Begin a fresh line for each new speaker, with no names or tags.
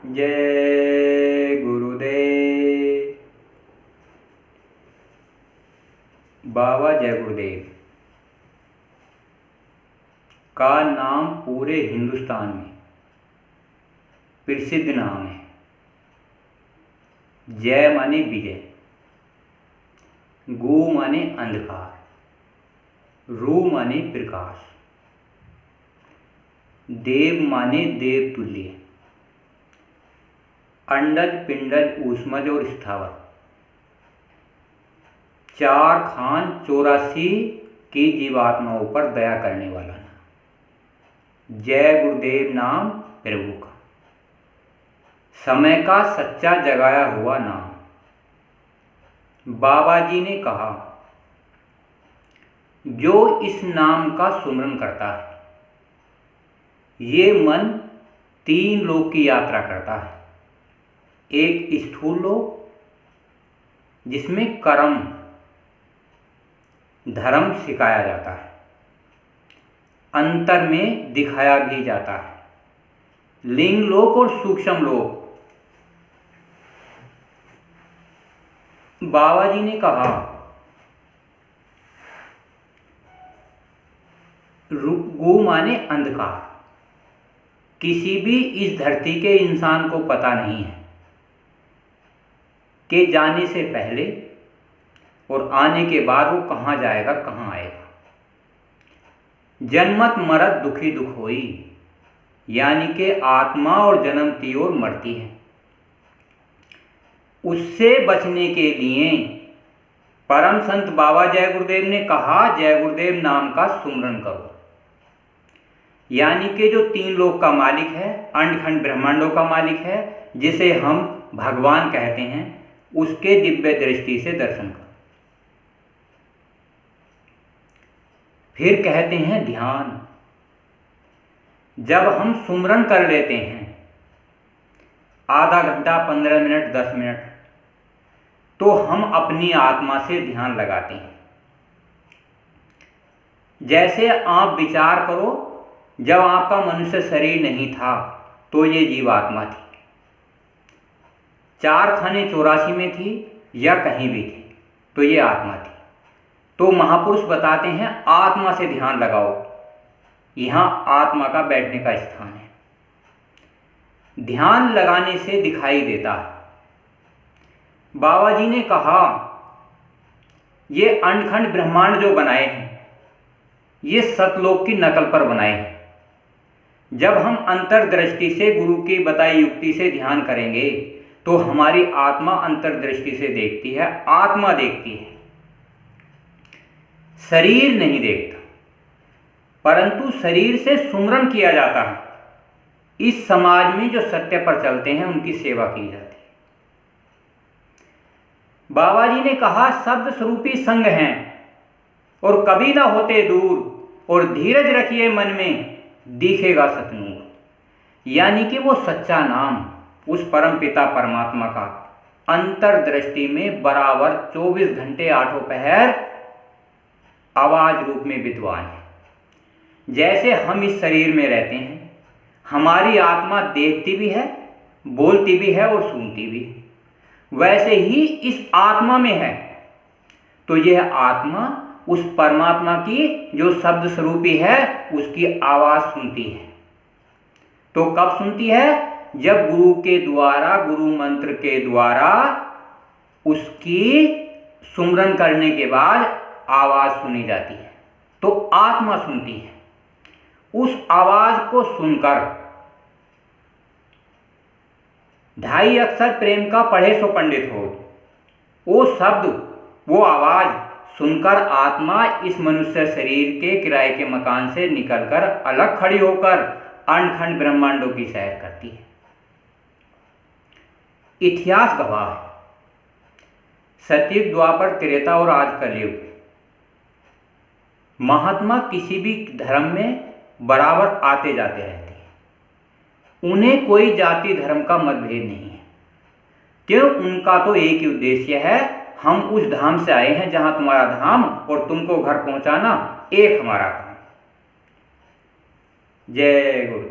जय गुरुदेव। बाबा जय गुरुदेव का नाम पूरे हिंदुस्तान में प्रसिद्ध नाम है। जय माने विजय, गु माने अंधकार, रू माने प्रकाश, देव माने देव तुल्य, अंडज पिंडज ऊष्मज और स्थावर, 4 खान 84 की जीवात्माओं पर दया करने वाला नाम। जय गुरुदेव नाम प्रभु का, समय का सच्चा जगाया हुआ नाम। बाबा जी ने कहा, जो इस नाम का सुमरन करता है ये मन 3 लोक की यात्रा करता है। एक स्थूल लोक जिसमें कर्म धर्म सिखाया जाता है, अंतर में दिखाया भी जाता है। लिंग लोक और सूक्ष्म लोक। बाबा जी ने कहा, गु माने अंधकार। किसी भी इस धरती के इंसान को पता नहीं है कि जाने से पहले और आने के बाद वो कहाँ जाएगा, कहाँ आएगा। जन्मत मरत दुखी दुख होई, यानी कि आत्मा और जन्मती और मरती है। उससे बचने के लिए परम संत बाबा जय गुरुदेव ने कहा, जय गुरुदेव नाम का सुमरन करो। यानी कि जो 3 लोक का मालिक है, अंडखंड ब्रह्मांडों का मालिक है, जिसे हम भगवान कहते हैं, उसके दिव्य दृष्टि से दर्शन करो। फिर कहते हैं ध्यान। जब हम सुमरन कर लेते हैं आधा घंटा, 15 मिनट, 10 मिनट, तो हम अपनी आत्मा से ध्यान लगाते हैं। जैसे आप विचार करो, जब आपका मनुष्य शरीर नहीं था तो ये जीवात्मा थी, 4 खाने 84 में थी या कहीं भी थी, तो ये आत्मा थी। तो महापुरुष बताते हैं आत्मा से ध्यान लगाओ, यहाँ आत्मा का बैठने का स्थान है। ध्यान लगाने से दिखाई देता है। बाबा जी ने कहा, ये अंडखंड ब्रह्मांड जो बनाए हैं ये सतलोक की नकल पर बनाए हैं। जब हम अंतर्दृष्टि से गुरु की बताई युक्ति से ध्यान करेंगे तो हमारी आत्मा अंतर्दृष्टि से देखती है, आत्मा देखती है, शरीर नहीं देखता। परंतु शरीर से सुमरन किया जाता है। इस समाज में जो सत्य पर चलते हैं उनकी सेवा की जाती है। बाबा जी ने कहा, शब्द स्वरूपी संग हैं और कभी ना होते दूर, और धीरज रखिए मन में दिखेगा सतनूर। यानी कि वो सच्चा नाम उस परम पिता परमात्मा का अंतर्दृष्टि में बराबर 24 घंटे 8 पहर आवाज रूप में विद्वान है। जैसे हम इस शरीर में रहते हैं, हमारी आत्मा देखती भी है, बोलती भी है और सुनती भी है, वैसे ही इस आत्मा में है। तो यह आत्मा उस परमात्मा की जो शब्द स्वरूपी है उसकी आवाज सुनती है। तो कब सुनती है? जब गुरु के द्वारा, गुरु मंत्र के द्वारा उसकी सुमरन करने के बाद आवाज सुनी जाती है, तो आत्मा सुनती है। उस आवाज को सुनकर 2.5 अक्षर प्रेम का पढ़े सो पंडित हो, वो शब्द, वो आवाज सुनकर आत्मा इस मनुष्य शरीर के किराए के मकान से निकलकर अलग खड़ी होकर अंडखंड ब्रह्मांडों की सैर करती है। इतिहास गवाह है। सतयुग, द्वापर, त्रेता और आज कलयुग, महात्मा किसी भी धर्म में बराबर आते जाते रहते हैं। उन्हें कोई जाति धर्म का मतभेद नहीं है। क्यों? उनका तो एक ही उद्देश्य है, हम उस धाम से आए हैं जहां तुम्हारा धाम, और तुमको घर पहुंचाना एक हमारा काम। जय गुरु।